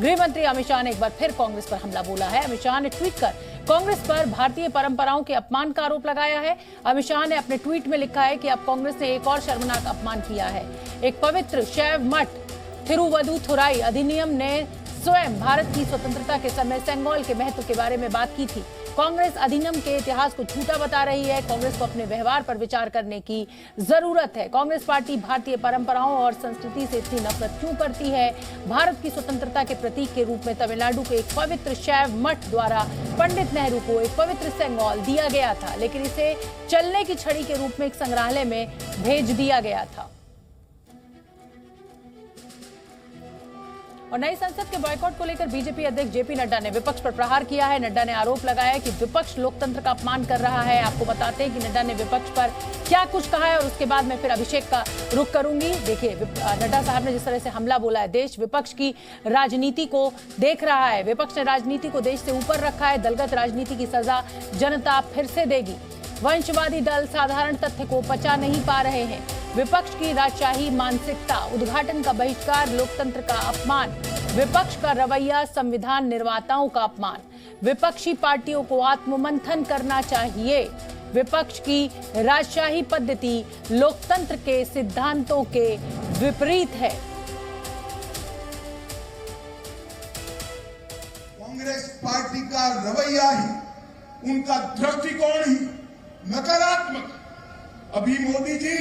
गृह मंत्री अमित शाह ने एक बार फिर कांग्रेस पर हमला बोला है। अमित शाह ने ट्वीट कर कांग्रेस पर भारतीय परंपराओं के अपमान का आरोप लगाया है। अमित शाह ने अपने ट्वीट में लिखा है कि अब कांग्रेस ने एक और शर्मनाक अपमान किया है। एक पवित्र शैव मठ थिरुवदुथुराई अधिनियम ने स्वयं भारत की स्वतंत्रता के समय सेंगोल के महत्व के बारे में बात की थी। कांग्रेस अधिनियम के इतिहास को झूठा बता रही है। कांग्रेस को अपने व्यवहार पर विचार करने की जरूरत है। कांग्रेस पार्टी भारतीय परंपराओं और संस्कृति से इतनी नफरत क्यों करती है? भारत की स्वतंत्रता के प्रतीक के रूप में तमिलनाडु के एक पवित्र शैव मठ द्वारा पंडित नेहरू को एक पवित्र सेंगोल दिया गया था, लेकिन इसे चलने की छड़ी के रूप में एक संग्रहालय में भेज दिया गया था। और नई संसद के बॉयकॉट को लेकर बीजेपी अध्यक्ष जेपी नड्डा ने विपक्ष पर प्रहार किया है। नड्डा ने आरोप लगाया कि विपक्ष लोकतंत्र का अपमान कर रहा है। आपको बताते हैं कि नड्डा ने विपक्ष पर क्या कुछ कहा है और उसके बाद मैं फिर अभिषेक का रुख करूंगी। देखिए, नड्डा साहब ने जिस तरह से हमला बोला है, देश विपक्ष की राजनीति को देख रहा है। विपक्ष ने राजनीति को देश से ऊपर रखा है। दलगत राजनीति की सजा जनता फिर से देगी। वंशवादी दल साधारण तथ्य को पचा नहीं पा रहे हैं। विपक्ष की राजशाही मानसिकता, उद्घाटन का बहिष्कार, लोकतंत्र का अपमान, विपक्ष का रवैया, संविधान निर्माताओं का अपमान। विपक्षी पार्टियों को आत्ममंथन करना चाहिए। विपक्ष की राजशाही पद्धति लोकतंत्र के सिद्धांतों के विपरीत है। कांग्रेस पार्टी का रवैया ही, उनका दृष्टिकोण ही नकारात्मक। अभी मोदी जी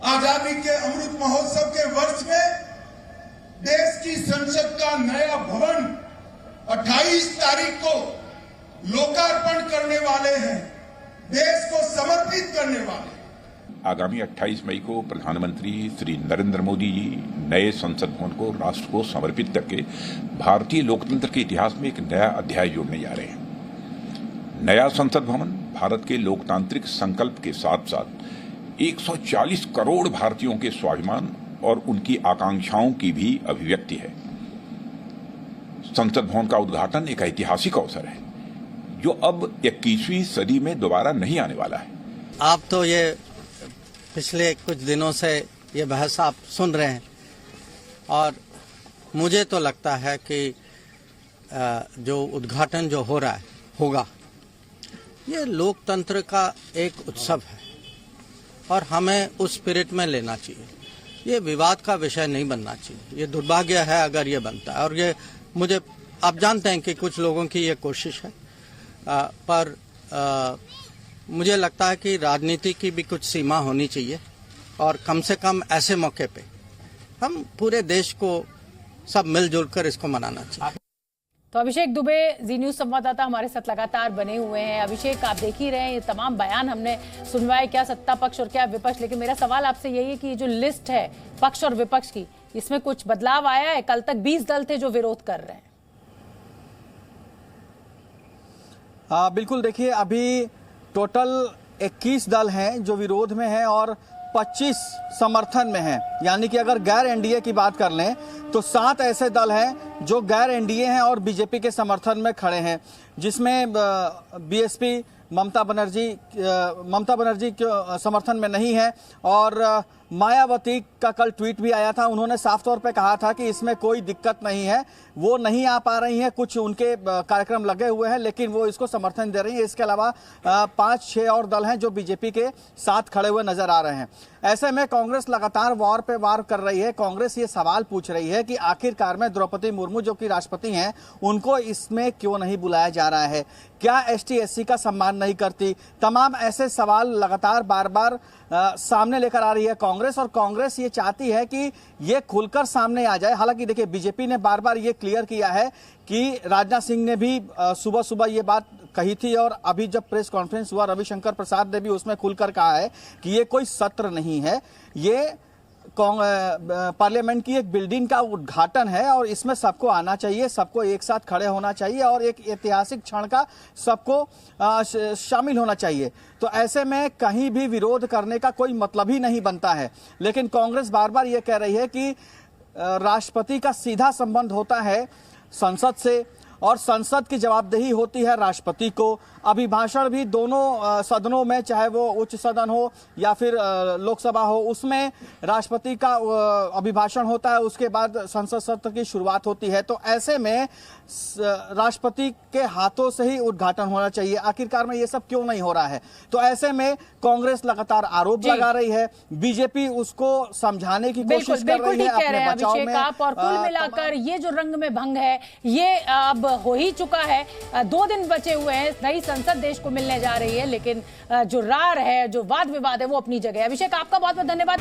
आजादी के अमृत महोत्सव के वर्ष में देश की संसद का नया भवन 28 तारीख को लोकार्पण करने वाले हैं, देश को समर्पित करने वाले। आगामी 28 मई को प्रधानमंत्री श्री नरेंद्र मोदी जी नए संसद भवन को राष्ट्र को समर्पित करके भारतीय लोकतंत्र के इतिहास में एक नया अध्याय जोड़ने जा रहे हैं। नया संसद भवन भारत के लोकतांत्रिक संकल्प के साथ साथ 140 करोड़ भारतीयों के स्वाभिमान और उनकी आकांक्षाओं की भी अभिव्यक्ति है। संसद भवन का उद्घाटन एक ऐतिहासिक अवसर है जो अब 21वीं सदी में दोबारा नहीं आने वाला है। आप तो ये पिछले कुछ दिनों से ये बहस आप सुन रहे हैं और मुझे तो लगता है कि जो उद्घाटन जो हो रहा है होगा, ये लोकतंत्र का एक उत्सव है और हमें उस स्पिरिट में लेना चाहिए। ये विवाद का विषय नहीं बनना चाहिए। ये दुर्भाग्य है अगर ये बनता है, और ये मुझे आप जानते हैं कि कुछ लोगों की ये कोशिश है, पर मुझे लगता है कि राजनीति की भी कुछ सीमा होनी चाहिए और कम से कम ऐसे मौके पे हम पूरे देश को सब मिलजुल कर इसको मनाना चाहिए। तो अभिषेक दुबे जी न्यूज संवाददाता हमारे साथ लगातार बने हुए हैं। अभिषेक, आप देख ही रहे हैं, ये तमाम बयान हमने सुनवाए, क्या सत्ता पक्ष और क्या विपक्ष। लेकिन मेरा सवाल आपसे यही है कि ये जो लिस्ट है पक्ष और विपक्ष की, इसमें कुछ बदलाव आया है? कल तक 20 दल थे जो विरोध कर रहे हैं। बिल्कुल, देखिए अभी टोटल 21 दल हैं जो विरोध में हैं और 25 समर्थन में हैं। यानी कि अगर गैर एनडीए की बात कर लें तो 7 ऐसे दल हैं जो गैर एनडीए हैं और बीजेपी के समर्थन में खड़े हैं, जिसमें बीएसपी ममता बनर्जी के समर्थन में नहीं है। और मायावती का कल ट्वीट भी आया था, उन्होंने साफ तौर पे कहा था कि इसमें कोई दिक्कत नहीं है, वो नहीं आ पा रही हैं, कुछ उनके कार्यक्रम लगे हुए हैं लेकिन वो इसको समर्थन दे रही है। इसके अलावा 5-6 और दल हैं जो बीजेपी के साथ खड़े हुए नजर आ रहे हैं। ऐसे में कांग्रेस लगातार वार पे वार कर रही है। कांग्रेस ये सवाल पूछ रही है कि आखिरकार में द्रौपदी मुर्मू जो कि राष्ट्रपति हैं, उनको इसमें क्यों नहीं बुलाया जा रहा है? क्या ST-SC का सम्मान नहीं करती? तमाम ऐसे सवाल लगातार बार बार सामने लेकर आ रही है कांग्रेस, और कांग्रेस ये चाहती है कि ये खुलकर सामने आ जाए। हालांकि देखिए, बीजेपी ने बार बार ये क्लियर किया है कि राजनाथ सिंह ने भी सुबह सुबह ये बात कही थी और अभी जब प्रेस कॉन्फ्रेंस हुआ रविशंकर प्रसाद ने भी उसमें खुलकर कहा है कि ये कोई सत्र नहीं है, ये पार्लियामेंट की एक बिल्डिंग का उद्घाटन है और इसमें सबको आना चाहिए, सबको एक साथ खड़े होना चाहिए और एक ऐतिहासिक क्षण का सबको शामिल होना चाहिए। तो ऐसे में कहीं भी विरोध करने का कोई मतलब ही नहीं बनता है। लेकिन कांग्रेस बार बार ये कह रही है कि राष्ट्रपति का सीधा संबंध होता है संसद से और संसद की जवाबदेही होती है राष्ट्रपति को। अभिभाषण भी दोनों सदनों में, चाहे वो उच्च सदन हो या फिर लोकसभा हो, उसमें राष्ट्रपति का अभिभाषण होता है, उसके बाद संसद सत्र की शुरुआत होती है। तो ऐसे में राष्ट्रपति के हाथों से ही उद्घाटन होना चाहिए। आखिरकार में ये सब क्यों नहीं हो रहा है? तो ऐसे में कांग्रेस लगातार आरोप लगा रही है, बीजेपी उसको समझाने की कोशिश कर रही है अपने बचाव में। और कुल मिलाकर ये जो रंग में भंग है ये अब हो ही चुका है। 2 दिन बचे हुए हैं, नई संसद देश को मिलने जा रही है, लेकिन जो रार है, जो वाद विवाद है, वो अपनी जगह है। अभिषेक, आपका बहुत बहुत धन्यवाद।